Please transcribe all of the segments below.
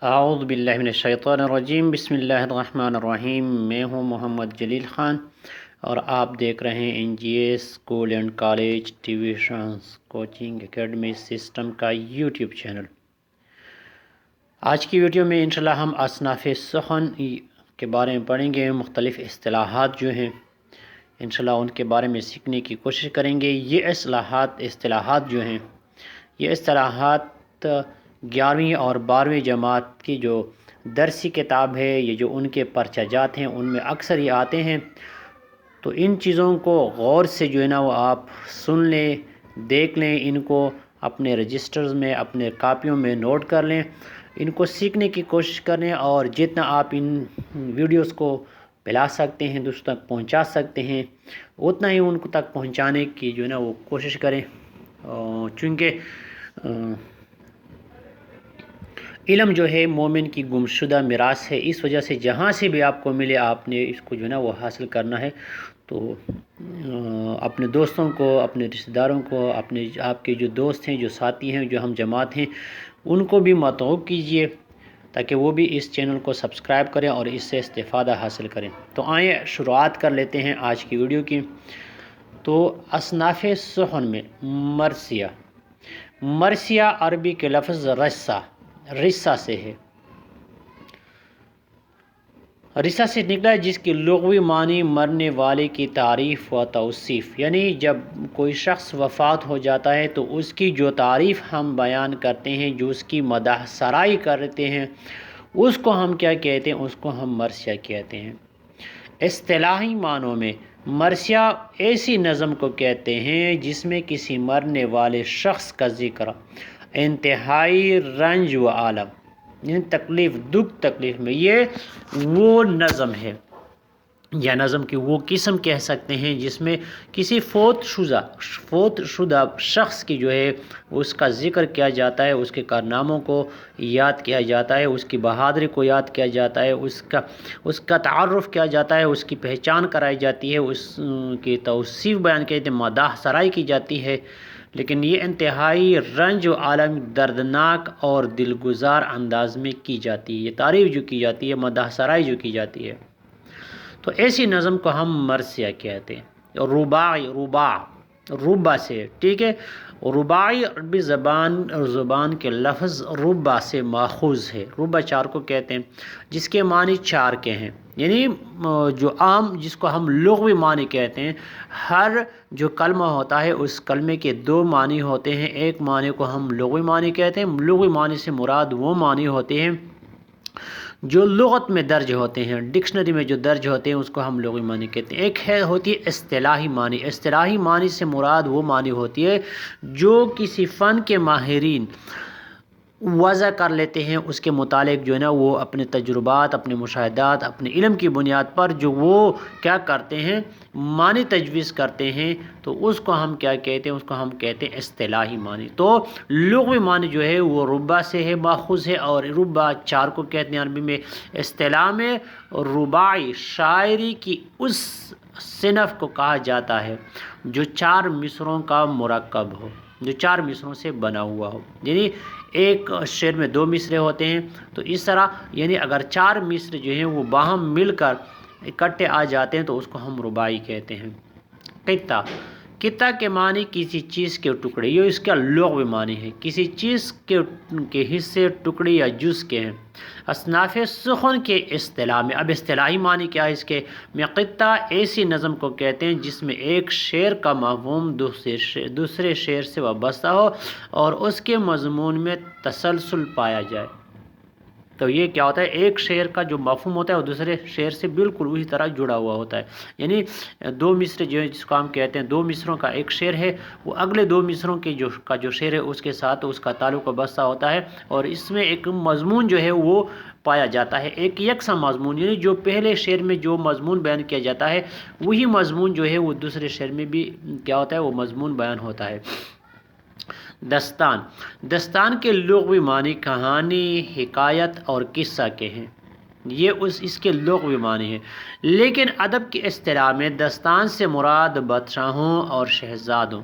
اعوذ باللہ من الشیطان الرجیم، بسم اللہ الرحمن الرحیم۔ میں ہوں محمد جلیل خان اور آپ دیکھ رہے ہیں N G S school and college tuitions coaching academy system کا یوٹیوب چینل۔ آج کی ویڈیو میں انشاءاللہ ہم اصناف سخن کے بارے میں پڑھیں گے۔ مختلف اصطلاحات جو ہیں انشاءاللہ ان کے بارے میں سیکھنے کی کوشش کریں گے۔ یہ اصطلاحات جو ہیں، یہ اصطلاحات 11ویں اور 12ویں جماعت کی جو درسی کتاب ہے، یہ جو ان کے پرچہ جات ہیں ان میں اکثر یہ آتے ہیں۔ تو ان چیزوں کو غور سے جو ہے نا وہ آپ سن لیں، دیکھ لیں، ان کو اپنے رجسٹرز میں، اپنے کاپیوں میں نوٹ کر لیں، ان کو سیکھنے کی کوشش کریں، اور جتنا آپ ان ویڈیوز کو پھیلا سکتے ہیں، دوستوں تک پہنچا سکتے ہیں، اتنا ہی ان کو تک پہنچانے کی جو ہے نا وہ کوشش کریں۔ چونکہ علم جو ہے مومن کی گمشدہ میراث ہے، اس وجہ سے جہاں سے بھی آپ کو ملے آپ نے اس کو جو ہے نا وہ حاصل کرنا ہے۔ تو اپنے دوستوں کو، اپنے رشتہ داروں کو، آپ کے جو دوست ہیں، جو ساتھی ہیں، جو ہم جماعت ہیں، ان کو بھی مدعو کیجئے تاکہ وہ بھی اس چینل کو سبسکرائب کریں اور اس سے استفادہ حاصل کریں۔ تو آئیں شروعات کر لیتے ہیں آج کی ویڈیو کی۔ تو اصناف سخن میں مرثیہ عربی کے لفظ رسہ سے ہے، رسہ سے نکلا ہے، جس کی لغوی معنی مرنے والے کی تعریف و توصیف، یعنی جب کوئی شخص وفات ہو جاتا ہے تو اس کی جو تعریف ہم بیان کرتے ہیں، جو اس کی مدح سرائی کرتے ہیں، اس کو ہم کیا کہتے ہیں؟ اس کو ہم مرثیہ کہتے ہیں۔ اصطلاحی معنوں میں مرثیہ ایسی نظم کو کہتے ہیں جس میں کسی مرنے والے شخص کا ذکر انتہائی رنج و عالم، یعنی تکلیف، دکھ تکلیف میں، یہ وہ نظم ہے یا نظم کی وہ قسم کہہ سکتے ہیں جس میں کسی فوت شدہ شخص کی جو ہے اس کا ذکر کیا جاتا ہے، اس کے کارناموں کو یاد کیا جاتا ہے، اس کی بہادری کو یاد کیا جاتا ہے، اس کا تعارف کیا جاتا ہے، اس کی پہچان کرائی جاتی ہے، اس کی توصیف بیان کی جاتی ہے، مداح سرائی کی جاتی ہے، لیکن یہ انتہائی رنج و عالم، دردناک اور دلگزار انداز میں کی جاتی ہے۔ یہ تعریف جو کی جاتی ہے، مداح سرائی جو کی جاتی ہے، تو ایسی نظم کو ہم مرثیہ کہتے ہیں۔ ربع سے، ٹھیک ہے، رباعی عربی زبان کے لفظ ربع سے ماخوذ ہے۔ ربع چار کو کہتے ہیں، جس کے معنی چار کے ہیں، یعنی جو عام جس کو ہم لغوی معنی کہتے ہیں، ہر جو کلمہ ہوتا ہے اس کلمے کے دو معنی ہوتے ہیں۔ ایک معنی کو ہم لغوی معنی کہتے ہیں، لغوی معنی سے مراد وہ معنی ہوتے ہیں جو لغت میں درج ہوتے ہیں، ڈکشنری میں جو درج ہوتے ہیں اس کو ہم لغوی معنی کہتے ہیں۔ ایک ہوتی ہے اصطلاحی معنی۔ اصطلاحی معنی سے مراد وہ معنی ہوتی ہے جو کسی فن کے ماہرین وضع کر لیتے ہیں، اس کے متعلق جو ہے نا وہ اپنے تجربات، اپنے مشاہدات، اپنے علم کی بنیاد پر جو وہ کیا کرتے ہیں، معنی تجویز کرتے ہیں، تو اس کو ہم کیا کہتے ہیں؟ اس کو ہم کہتے ہیں اصطلاحی معنی۔ تو لغوی معنی جو ہے وہ ربع سے ہے، ماخوذ ہے، اور ربع چار کو کہتے ہیں عربی میں۔ اصطلاح میں رباعی شاعری کی اس صنف کو کہا جاتا ہے جو چار مصروں کا مرکب ہو، جو چار مصروں سے بنا ہوا ہو، یعنی ایک شعر میں دو مصرے ہوتے ہیں، تو اس طرح یعنی اگر چار مصر جو ہیں وہ باہم مل کر اکٹھے آ جاتے ہیں تو اس کو ہم رباعی کہتے ہیں۔ قطع کے معنی کسی چیز کے ٹکڑے، یہ اس کا لغوی معنی ہے، کسی چیز کے حصے، ٹکڑے یا جز کے ہیں۔ اصناف سخن کے اصطلاح میں، اب اصطلاحی معنی کیا ہے اس کے؟ میں قطع ایسی نظم کو کہتے ہیں جس میں ایک شعر کا مفہوم دوسرے شعر سے وابستہ ہو اور اس کے مضمون میں تسلسل پایا جائے۔ تو یہ کیا ہوتا ہے؟ ایک شعر کا جو مفہوم ہوتا ہے وہ دوسرے شعر سے بالکل وہی طرح جڑا ہوا ہوتا ہے، یعنی دو مصر جو ہے جس کو ہم کہتے ہیں، دو مصروں کا ایک شعر ہے، وہ اگلے دو مصروں کے جو شعر ہے اس کے ساتھ اس کا تعلق وابستہ ہوتا ہے، اور اس میں ایک مضمون جو ہے وہ پایا جاتا ہے، ایک یکساں مضمون، یعنی جو پہلے شعر میں جو مضمون بیان کیا جاتا ہے وہی مضمون جو ہے وہ دوسرے شعر میں بھی کیا ہوتا ہے؟ وہ مضمون بیان ہوتا ہے۔ دستان کے لغوی معنی کہانی، حکایت اور قصہ کے ہیں، یہ اس کے لغوی معنی ہیں، لیکن ادب کی اصطلاح میں دستان سے مراد بادشاہوں اور شہزادوں،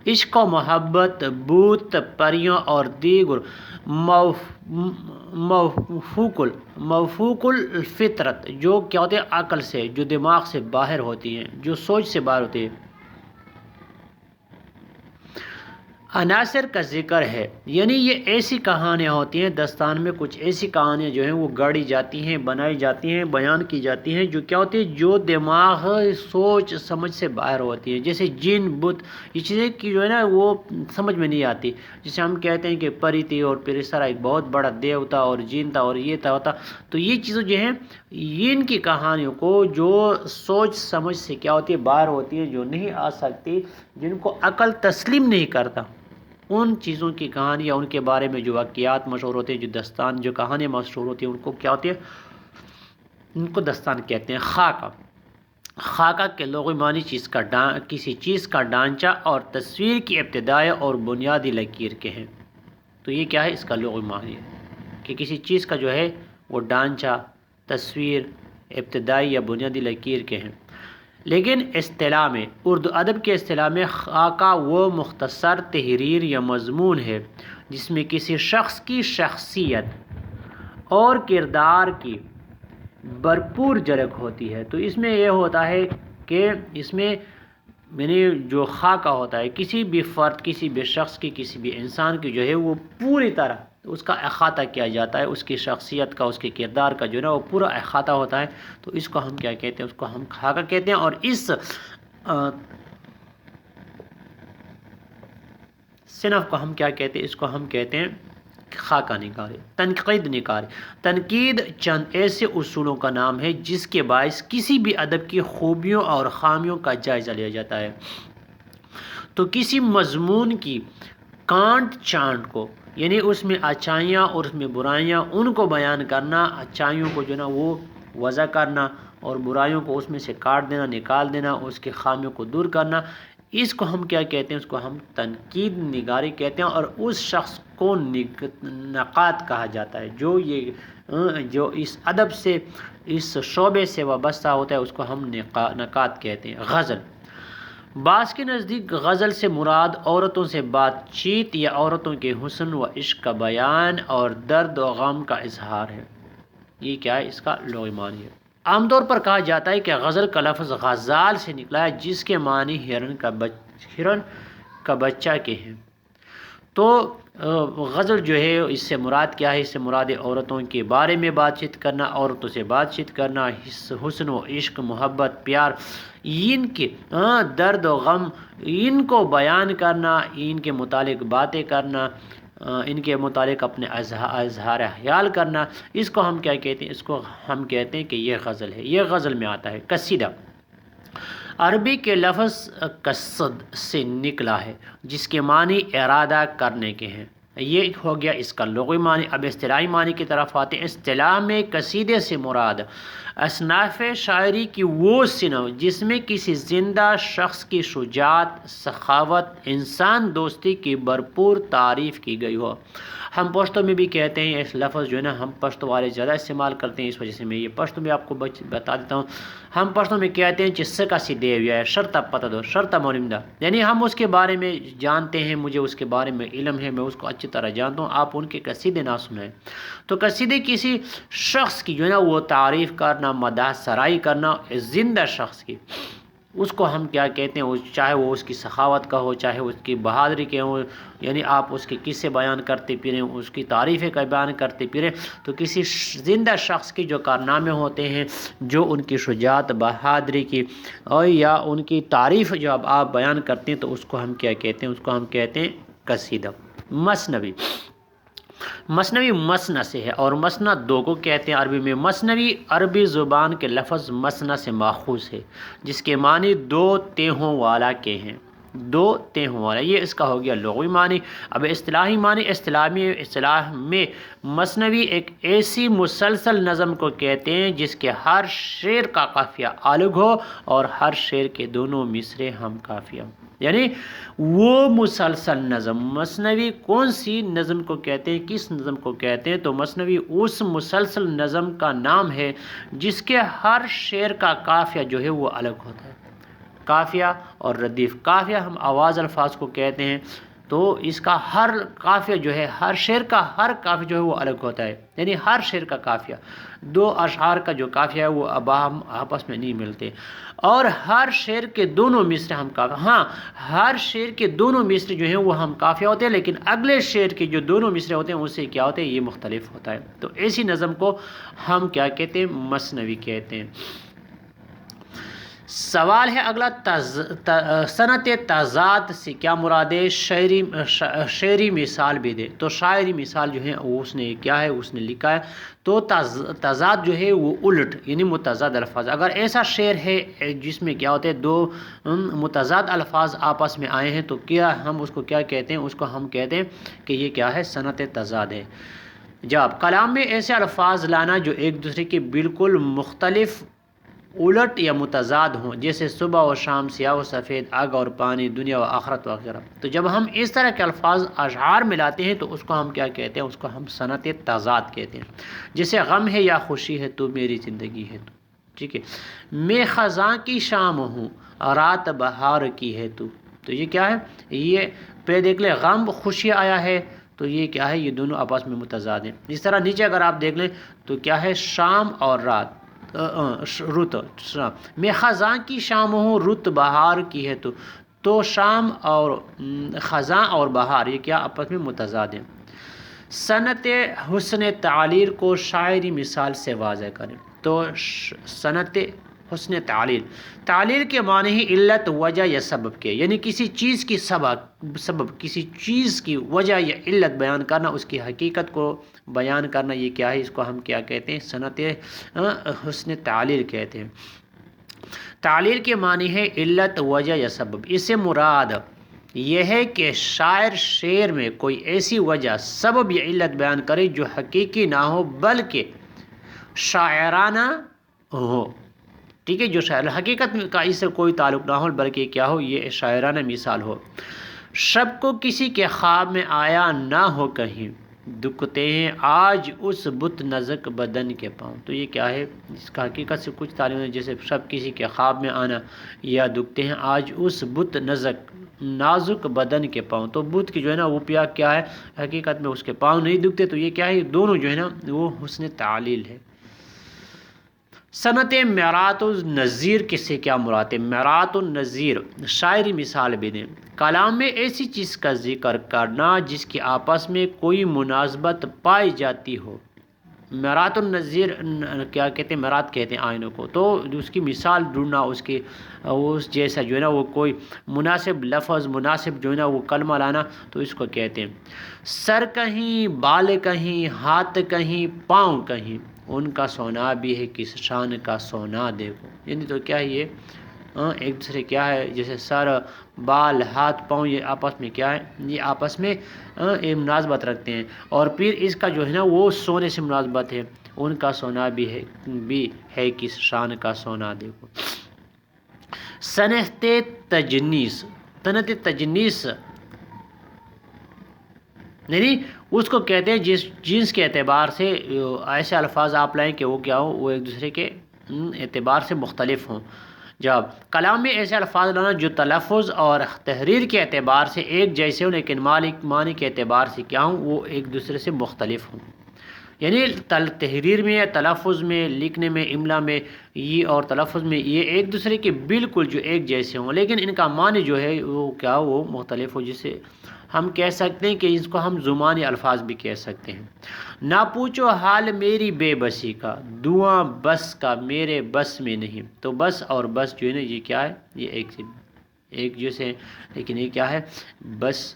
عشق و محبت، بھوت پریوں اور دیگر موفوق الفطرت، جو کیا ہوتے ہیں عقل سے، جو دماغ سے باہر ہوتی ہیں، جو سوچ سے باہر ہوتی ہے۔ عناصر کا ذکر ہے، یعنی یہ ایسی کہانیاں ہوتی ہیں، داستان میں کچھ ایسی کہانیاں جو ہیں وہ گاڑی جاتی ہیں، بنائی جاتی ہیں، بیان کی جاتی ہیں، جو کیا ہوتی ہے، جو دماغ سوچ سمجھ سے باہر ہوتی ہیں، جیسے جن بت، یہ چیزیں کی جو ہے نا وہ سمجھ میں نہیں آتی۔ جیسے ہم کہتے ہیں کہ پری تھی اور پھر اس طرح ایک بہت بڑا دیوتا اور جن تھا اور یہ تھا، تو یہ چیزیں جو ہیں ان کی کہانیوں کو جو سوچ سمجھ سے کیا ہوتی ہے باہر ہوتی ہیں، جو نہیں آ سکتی، جن کو عقل تسلیم نہیں کرتا، ان چیزوں کی کہانیاں، ان کے بارے میں جو واقعات مشہور ہوتے ہیں، جو داستان، جو کہانیاں مشہور ہوتی ہیں، ان کو کیا ہوتی ہے، ان کو داستان کہتے ہیں۔ خاکہ، خاکہ کے لغوی معنی کسی چیز کا ڈھانچہ اور تصویر کی ابتدائی اور بنیادی لکیر کے ہیں۔ تو یہ کیا ہے، اس کا لغوی معنی ہے کہ کسی چیز کا جو ہے وہ ڈھانچہ، تصویر، ابتدائی یا بنیادی لکیر کے ہیں۔ لیکن اصطلاح میں، اردو ادب کے اصطلاح میں، خاکہ وہ مختصر تحریر یا مضمون ہے جس میں کسی شخص کی شخصیت اور کردار کی بھرپور جھلک ہوتی ہے۔ تو اس میں یہ ہوتا ہے کہ اس میں یعنی جو خاکہ ہوتا ہے کسی بھی فرد، کسی بھی شخص کی، کسی بھی انسان کی جو ہے وہ پوری طرح اس کا احاطہ کیا جاتا ہے، اس کی شخصیت کا، اس کے کردار کا جو ہے نا وہ پورا احاطہ ہوتا ہے۔ تو اس کو ہم کیا کہتے ہیں، اس کو ہم خاکہ کہتے ہیں۔ اور اس صنف کو ہم کیا کہتے ہیں، اس کو ہم کہتے ہیں خاکہ نگاری۔ تنقید نگاری، تنقید چند ایسے اصولوں کا نام ہے جس کے باعث کسی بھی ادب کی خوبیوں اور خامیوں کا جائزہ لیا جاتا ہے۔ تو کسی مضمون کی کانٹ چانٹ کو، یعنی اس میں اچھائیاں اور اس میں برائیاں، ان کو بیان کرنا، اچھائیوں کو جو نا وہ وضع کرنا اور برائیوں کو اس میں سے کاٹ دینا، نکال دینا، اس کے خامیوں کو دور کرنا، اس کو ہم کیا کہتے ہیں، اس کو ہم تنقید نگاری کہتے ہیں۔ اور اس شخص کو نقاد کہا جاتا ہے جو اس ادب سے، اس شعبے سے وابستہ ہوتا ہے، اس کو ہم نقاد کہتے ہیں۔ غزل، بعض کے نزدیک غزل سے مراد عورتوں سے بات چیت یا عورتوں کے حسن و عشق کا بیان اور درد و غم کا اظہار ہے۔ یہ کیا ہے، اس کا لغوی معنی ہے۔ عام طور پر کہا جاتا ہے کہ غزل کا لفظ غزال سے نکلا ہے، جس کے معنی ہرن کا بچہ کے ہیں۔ تو غزل جو ہے اس سے مراد کیا ہے، اس سے مراد عورتوں کے بارے میں بات چیت کرنا، عورتوں سے بات چیت کرنا، حسن و عشق، محبت، پیار، ان کے درد و غم، ان کو بیان کرنا، ان کے متعلق باتیں کرنا، ان کے متعلق اپنے اظہار خیال کرنا، اس کو ہم کیا کہتے ہیں، اس کو ہم کہتے ہیں کہ یہ غزل ہے، یہ غزل میں آتا ہے۔ قصیدہ عربی کے لفظ قصد سے نکلا ہے، جس کے معنی ارادہ کرنے کے ہیں۔ یہ ہو گیا اس کا لغوی معنی۔ اب اصطلاحی معنی کی طرف آتے ہیں۔ اصطلاح میں قصیدے سے مراد اصناف شاعری کی وہ صنف جس میں کسی زندہ شخص کی شجاعت، سخاوت، انسان دوستی کی بھرپور تعریف کی گئی ہو۔ ہم پشتو میں بھی کہتے ہیں، اس لفظ جو ہے نا ہم پشتو والے زیادہ استعمال کرتے ہیں، اس وجہ سے میں یہ پشتو میں آپ کو بتا دیتا ہوں۔ ہم پشتو میں کہتے ہیں چس کا سی دیویا ہے، شرطہ پتہ دو، شرطہ مولمدہ، یعنی ہم اس کے بارے میں جانتے ہیں، مجھے اس کے بارے میں علم ہے، میں اس کو اچھی طرح جانتا ہوں، آپ ان کے قصیدے نہ سنیں۔ تو قصیدے کسی شخص کی جو ہے نا وہ تعریف کرنا، مدح سرائی کرنا، زندہ شخص کی، اس کو ہم کیا کہتے ہیں، چاہے وہ اس کی سخاوت کا ہو، چاہے اس کی بہادری کے ہو، یعنی آپ اس کے قصے بیان کرتے پھریں، اس کی تعریفیں کا بیان کرتے پھریں، تو کسی زندہ شخص کی جو کارنامے ہوتے ہیں، جو ان کی شجاعت، بہادری کی اور یا ان کی تعریف جو اب آپ بیان کرتے ہیں، تو اس کو ہم کیا کہتے ہیں، اس کو ہم کہتے ہیں قصیدہ۔ مثنوی، مثنوی مثنى سے ہے، اور مثنى دو کو کہتے ہیں عربی میں۔ مثنوی عربی زبان کے لفظ مثنى سے ماخوذ ہے، جس کے معنی دو تہوں والا کے ہیں، دو تہوں والا، یہ اس کا ہو گیا لغوی معنی۔ اب اصطلاحی معنی، اصطلاح میں مثنوی ایک ایسی مسلسل نظم کو کہتے ہیں جس کے ہر شعر کا قافیہ الگ ہو اور ہر شعر کے دونوں مصرے ہم قافیہ، یعنی وہ مسلسل نظم۔ مثنوی کون سی نظم کو کہتے ہیں، کس نظم کو کہتے ہیں؟ تو مثنوی اس مسلسل نظم کا نام ہے جس کے ہر شعر کا قافیہ جو ہے وہ الگ ہوتا ہے۔ قافیہ اور ردیف، قافیہ ہم آواز الفاظ کو کہتے ہیں، تو اس کا ہر قافیہ جو ہے، ہر شعر کا ہر قافیہ جو ہے وہ الگ ہوتا ہے، یعنی ہر شعر کا قافیہ، دو اشعار کا جو قافیہ ہے وہ اباہم آپس میں نہیں ملتے، اور ہر شعر کے دونوں مصرے ہم قافیہ، ہاں ہر شعر کے دونوں مصرے جو ہیں وہ ہم قافیہ ہوتے ہیں، لیکن اگلے شعر کے جو دونوں مصرے ہوتے ہیں اس سے کیا ہوتے ہیں، یہ مختلف ہوتا ہے۔ تو ایسی نظم کو ہم کیا کہتے ہیں، مثنوی کہتے ہیں۔ سوال ہے اگلا، صنعت تضاد سے کیا مراد ہے؟ شعری مثال بھی دے۔ تو شاعری مثال جو ہے وہ اس نے کیا ہے، اس نے لکھا ہے، تو تضاد جو ہے وہ الٹ، یعنی متضاد الفاظ۔ اگر ایسا شعر ہے جس میں کیا ہوتے ہیں، دو متضاد الفاظ آپس میں آئے ہیں، تو کیا ہم اس کو کیا کہتے ہیں، اس کو ہم کہتے ہیں کہ یہ کیا ہے، صنعت تضاد ہے۔ جب کلام میں ایسے الفاظ لانا جو ایک دوسرے کے بالکل مختلف، الٹ یا متضاد ہوں، جیسے صبح و شام، سیاہ و سفید، آگ اور پانی، دنیا و آخرت وغیرہ، تو جب ہم اس طرح کے الفاظ اشعار میں لاتے ہیں تو اس کو ہم کیا کہتے ہیں، اس کو ہم صنعت تضاد کہتے ہیں۔ جیسے غم ہے یا خوشی ہے تو میری زندگی ہے تو، ٹھیک ہے، میں خزاں کی شام ہوں، رات بہار کی ہے تو یہ کیا ہے، یہ پہ دیکھ لیں، غم خوشی آیا ہے تو یہ کیا ہے، یہ دونوں آپس میں متضاد ہیں۔ اس طرح نیچے اگر آپ دیکھ لیں تو کیا ہے، شام اور رات، رت، میں خزاں کی شام ہوں، رت بہار کی ہے تو شام اور خزاں اور بہار یہ کیا آپس میں متضاد ہیں۔ صنعت حسن تعلیر کو شاعری مثال سے واضح کریں۔ تو صنعت حسن تعلیر کے معنی ہی علت، وجہ یا سبب کے، یعنی کسی چیز کی سبب، کسی چیز کی وجہ یا علت بیان کرنا، اس کی حقیقت کو بیان کرنا، یہ کیا ہے، اس کو ہم کیا کہتے ہیں، صنعت حسن تعلیر کہتے ہیں۔ تعلیر کے معنی ہے علت، وجہ یا سبب۔ اس سے مراد یہ ہے کہ شاعر شعر میں کوئی ایسی وجہ، سبب یا علت بیان کرے جو حقیقی نہ ہو بلکہ شاعرانہ ہو، ٹھیک ہے، جو شاعر حقیقت کا اس سے کوئی تعلق نہ ہو بلکہ کیا ہو، یہ شاعرانہ مثال ہو۔ شب کو کسی کے خواب میں آیا نہ ہو کہیں، دکھتے ہیں آج اس بت نازک بدن کے پاؤں۔ تو یہ کیا ہے، اس کا حقیقت سے کچھ تعلق نہیں، جیسے شب کسی کے خواب میں آنا، یا دکھتے ہیں آج اس بت نازک بدن کے پاؤں۔ تو بت کی جو ہے نا وہ پیا کیا ہے، حقیقت میں اس کے پاؤں نہیں دکھتے، تو یہ کیا ہے، دونوں جو ہے نا وہ حسن تعلیل ہے۔ صنعت مرات النظیر کس سے کیا مراد ہے؟ مرات النظیر شاعری مثال بھی دیں۔ کلام میں ایسی چیز کا ذکر کرنا جس کی آپس میں کوئی مناسبت پائی جاتی ہو۔ مرات النظیر کیا کہتے ہیں، مرات کہتے ہیں آئینوں کو، تو اس کی مثال ڈھونڈنا، اس جیسا جو ہے نا وہ کوئی مناسب لفظ، مناسب جو ہے نا وہ کلمہ لانا، تو اس کو کہتے ہیں۔ سر کہیں، بال کہیں، ہاتھ کہیں، پاؤں کہیں، ان کا سونا بھی ہے کس شان کا سونا دیکھو۔ یعنی تو کیا ہے، یہ ایک دوسرے کیا ہے، جیسے سر، بال، ہاتھ، پاؤں، یہ آپس میں کیا ہے، یہ آپس میں مناسبت رکھتے ہیں، اور پھر اس کا جو ہے نا وہ سونے سے مناسبت ہے، ان کا سونا بھی ہے کس شان کا سونا دیکھو۔ صنعت تجنیس، صنعت تجنیس یعنی اس کو کہتے ہیں جس جنس کے اعتبار سے ایسے الفاظ آپ لائیں کہ وہ کیا ہو، وہ ایک دوسرے کے اعتبار سے مختلف ہوں۔ جب کلام میں ایسے الفاظ لانا جو تلفظ اور تحریر کے اعتبار سے ایک جیسے ہوں لیکن معنی کے اعتبار سے کیا ہوں، وہ ایک دوسرے سے مختلف ہوں، یعنی تحریر میں، تلفظ میں، لکھنے میں، املا میں یہ اور تلفظ میں یہ ایک دوسرے کے بالکل جو ایک جیسے ہوں، لیکن ان کا معنی جو ہے وہ کیا، وہ مختلف ہو، جسے ہم کہہ سکتے ہیں کہ اس کو ہم زمانی الفاظ بھی کہہ سکتے ہیں۔ نہ پوچھو حال میری بے بسی کا، دعاں بس کا میرے بس میں نہیں۔ تو بس اور بس جو ہے نا یہ کیا ہے، یہ ایک جیسے، لیکن یہ کیا ہے، بس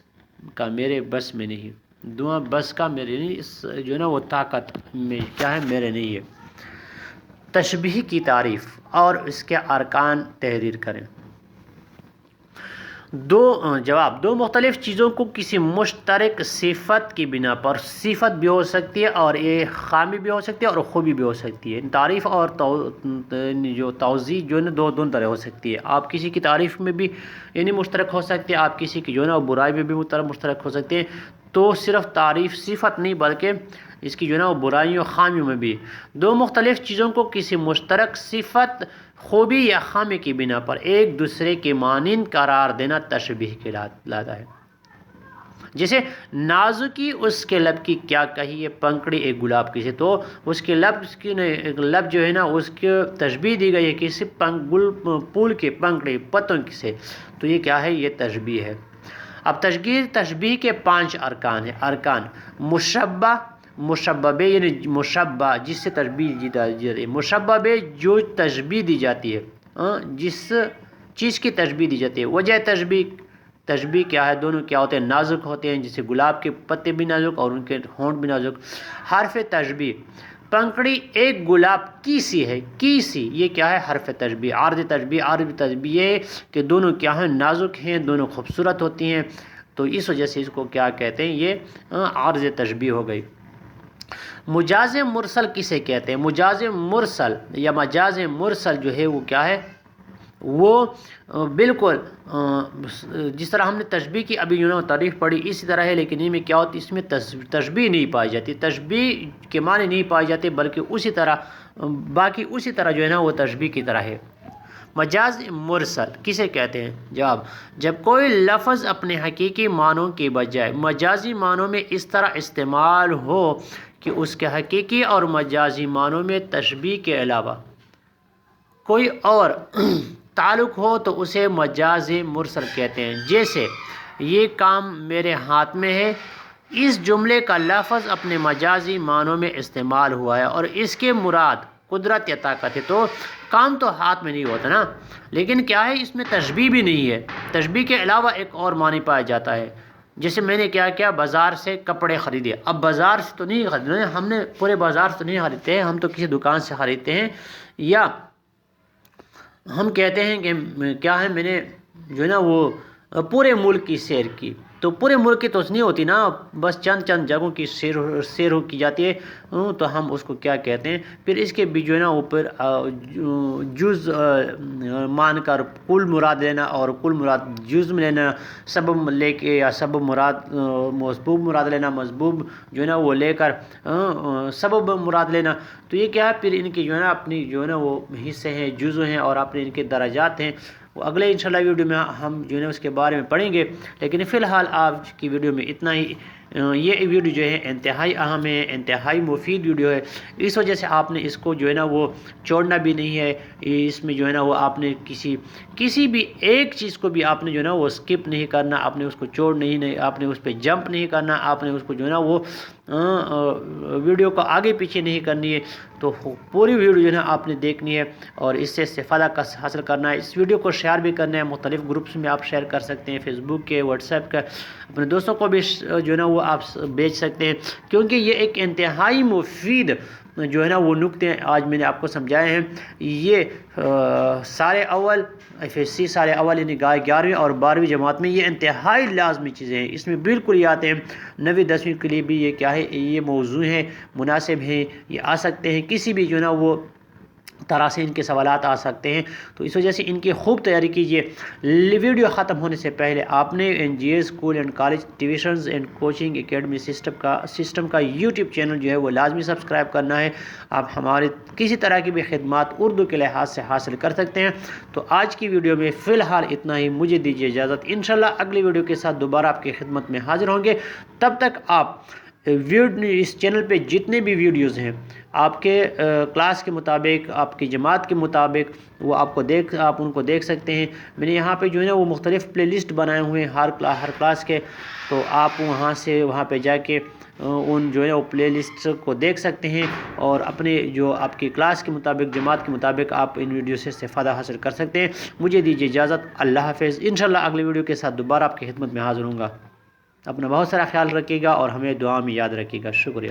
کا میرے بس میں نہیں، دعاں بس کا میرے نہیں، جو ہے نا وہ طاقت میں کیا ہے، میرے نہیں ہے۔ تشبیہ کی تعریف اور اس کے ارکان تحریر کریں۔ جواب، دو مختلف چیزوں کو کسی مشترک صفت کی بنا پر، صفت بھی ہو سکتی ہے اور یہ خامی بھی ہو سکتی ہے اور خوبی بھی ہو سکتی ہے۔ تعریف اور جو توضیح جو ہے نا دونوں طرح ہو سکتی ہے۔ آپ کسی کی تعریف میں بھی یعنی مشترک ہو سکتی ہے، آپ کسی کی جو ہے نا برائی میں بھی مشترک ہو سکتے ہیں۔ تو صرف تعریف صفت نہیں بلکہ اس کی جو ہے نا وہ برائیوں خامیوں میں بھی، دو مختلف چیزوں کو کسی مشترک صفت، خوبی یا خامی کی بنا پر ایک دوسرے کے مانند قرار دینا تشبیہ کہلاتا ہے۔ جیسے نازکی اس کے لب کی کیا کہی ہے، پنکھڑی ایک گلاب کی سے، تو اس کے لب جو ہے نا اس کی تشبیہ دی گئی ہے کسی پھول کے پنکھڑی پتوں سے، تو یہ کیا ہے، یہ تشبیہ ہے۔ اب تشبیہ کے 5 ارکان ہیں۔ ارکان مشبہ یعنی مشبہ جس سے تشبیہ دی جاتی ہے، مشبہ جو تشبیہ دی جاتی ہے، جس چیز کی تشبیہ دی جاتی ہے۔ وجہ تشبیہ کیا ہے، دونوں کیا ہوتے ہیں، نازک ہوتے ہیں، جیسے گلاب کے پتے بھی نازک اور ان کے ہونٹ بھی نازک۔ حرف تشبیہ، پنکھڑی ایک گلاب کی سی ہے، کی سی، یہ کیا ہے، حرف تشبیہ۔ عارض تشبیہ یہ کہ دونوں کیا ہیں، نازک ہیں، دونوں خوبصورت ہوتی ہیں، تو اس وجہ سے اس کو کیا کہتے ہیں، یہ عارض تشبیہ ہو گئی۔ مجاز مرسل کسے کہتے ہیں؟ مجاز مرسل یا مجاز مرسل جو ہے وہ کیا ہے، وہ بالکل جس طرح ہم نے تشبیہ کی ابھی تعریف پڑھی اسی طرح ہے، لیکن ان میں کیا ہوتی ہے، اس میں تشبیہ نہیں پائی جاتی، تشبیہ کے معنی نہیں پائے جاتے، بلکہ باقی اسی طرح جو ہے نا وہ تشبیہ کی طرح ہے۔ مجاز مرسل کسے کہتے ہیں؟ جواب، جب کوئی لفظ اپنے حقیقی معنوں کے بجائے مجازی معنوں میں اس طرح استعمال ہو کہ اس کے حقیقی اور مجازی معنوں میں تشبیہ کے علاوہ کوئی اور تعلق ہو تو اسے مجاز مرسل کہتے ہیں۔ جیسے یہ کام میرے ہاتھ میں ہے، اس جملے کا لفظ اپنے مجازی معنوں میں استعمال ہوا ہے اور اس کے مراد قدرت یا طاقت ہے، تو کام تو ہاتھ میں نہیں ہوتا نا، لیکن کیا ہے، اس میں تشبیہ بھی نہیں ہے، تشبیہ کے علاوہ ایک اور معنی پایا جاتا ہے۔ جیسے میں نے کیا بازار سے کپڑے خریدے، اب بازار سے تو نہیں خریدے، ہم نے پورے بازار سے تو نہیں خریدتے ہیں، ہم تو کسی دکان سے خریدتے ہیں، یا ہم کہتے ہیں کہ کیا ہے، میں نے جو ہے نا وہ پورے ملک کی سیر کی، تو پورے ملک کی تو نہیں ہوتی نا، بس چند جگہوں کی سیر کی جاتی ہے، تو ہم اس کو کیا کہتے ہیں، پھر اس کے بھی جو ہے نا اوپر جز مان کر کل مراد لینا اور کل مراد جز میں لینا، سبب لے کے یا سبب مراد مسبوب مراد لینا، مسبوب جو ہے نا وہ لے کر سبب مراد لینا، تو یہ کیا ہے، پھر ان کی جو ہے نا اپنی جو ہے نا وہ حصے ہیں، جزو ہیں اور اپنے ان کے درجات ہیں، وہ اگلے انشاءاللہ ویڈیو میں ہم جو ہے اس کے بارے میں پڑھیں گے، لیکن فی الحال آج کی ویڈیو میں اتنا ہی۔ یہ ویڈیو جو ہے انتہائی اہم ہے، انتہائی مفید ویڈیو ہے، اس وجہ سے آپ نے اس کو جو ہے نا وہ چھوڑنا بھی نہیں ہے، اس میں جو ہے نا وہ آپ نے کسی بھی ایک چیز کو بھی آپ نے جو ہے نا وہ سکپ نہیں کرنا، آپ نے اس کو چھوڑ نہیں، آپ نے اس پہ جمپ نہیں کرنا، آپ نے اس کو جو ہے نا وہ ویڈیو کو آگے پیچھے نہیں کرنی ہے، تو پوری ویڈیو جو ہے نا آپ نے دیکھنی ہے اور اس سے استفادہ حاصل کرنا ہے۔ اس ویڈیو کو شیئر بھی کرنا ہے، مختلف گروپس میں آپ شیئر کر سکتے ہیں، فیس بک کے، واٹس ایپ کا، اپنے دوستوں کو بھی جو ہے نا وہ آپ بھیج سکتے ہیں، کیونکہ یہ ایک انتہائی مفید جو ہے نا وہ نکتے آج میں نے آپ کو سمجھائے ہیں۔ یہ سارے اول FSC سارے اول یعنی 11ویں اور 12ویں جماعت میں یہ انتہائی لازمی چیزیں ہیں، اس میں بالکل یہ آتے ہیں، 9ویں 10ویں کے لیے بھی یہ کیا ہے، یہ موضوع ہیں، مناسب ہیں، یہ آ سکتے ہیں، کسی بھی جو ہے نا وہ طرح سے ان کے سوالات آ سکتے ہیں، تو اس وجہ سے ان کی خوب تیاری کیجیے۔ ویڈیو ختم ہونے سے پہلے آپ نے NGA school and college tuitions and coaching academy system کا YouTube چینل جو ہے وہ لازمی سبسکرائب کرنا ہے۔ آپ ہمارے کسی طرح کی بھی خدمات اردو کے لحاظ سے حاصل کر سکتے ہیں۔ تو آج کی ویڈیو میں فی الحال اتنا ہی، مجھے دیجیے اجازت، انشاءاللہ اگلی ویڈیو کے ساتھ دوبارہ آپ کی خدمت میں حاضر ہوں گے۔ تب تک آپ اس چینل پہ جتنے بھی ویڈیوز ہیں آپ کے کلاس کے مطابق، آپ کی جماعت کے مطابق، وہ آپ ان کو دیکھ سکتے ہیں۔ میں نے یہاں پہ جو ہے نا وہ مختلف پلے لسٹ بنائے ہوئے ہیں ہر کلاس کے، تو آپ وہاں پہ جا کے ان جو ہے نا وہ پلے لسٹ کو دیکھ سکتے ہیں اور اپنے جو آپ کی کلاس کے مطابق، جماعت کے مطابق آپ ان ویڈیو سے استفادہ حاصل کر سکتے ہیں۔ مجھے دیجیے اجازت، اللہ حافظ، انشاءاللہ اگلی ویڈیو کے ساتھ دوبارہ آپ کی خدمت میں حاضر ہوں گا۔ اپنا بہت سارا خیال رکھیے گا اور ہمیں دعا میں یاد رکھیے گا۔ شکریہ۔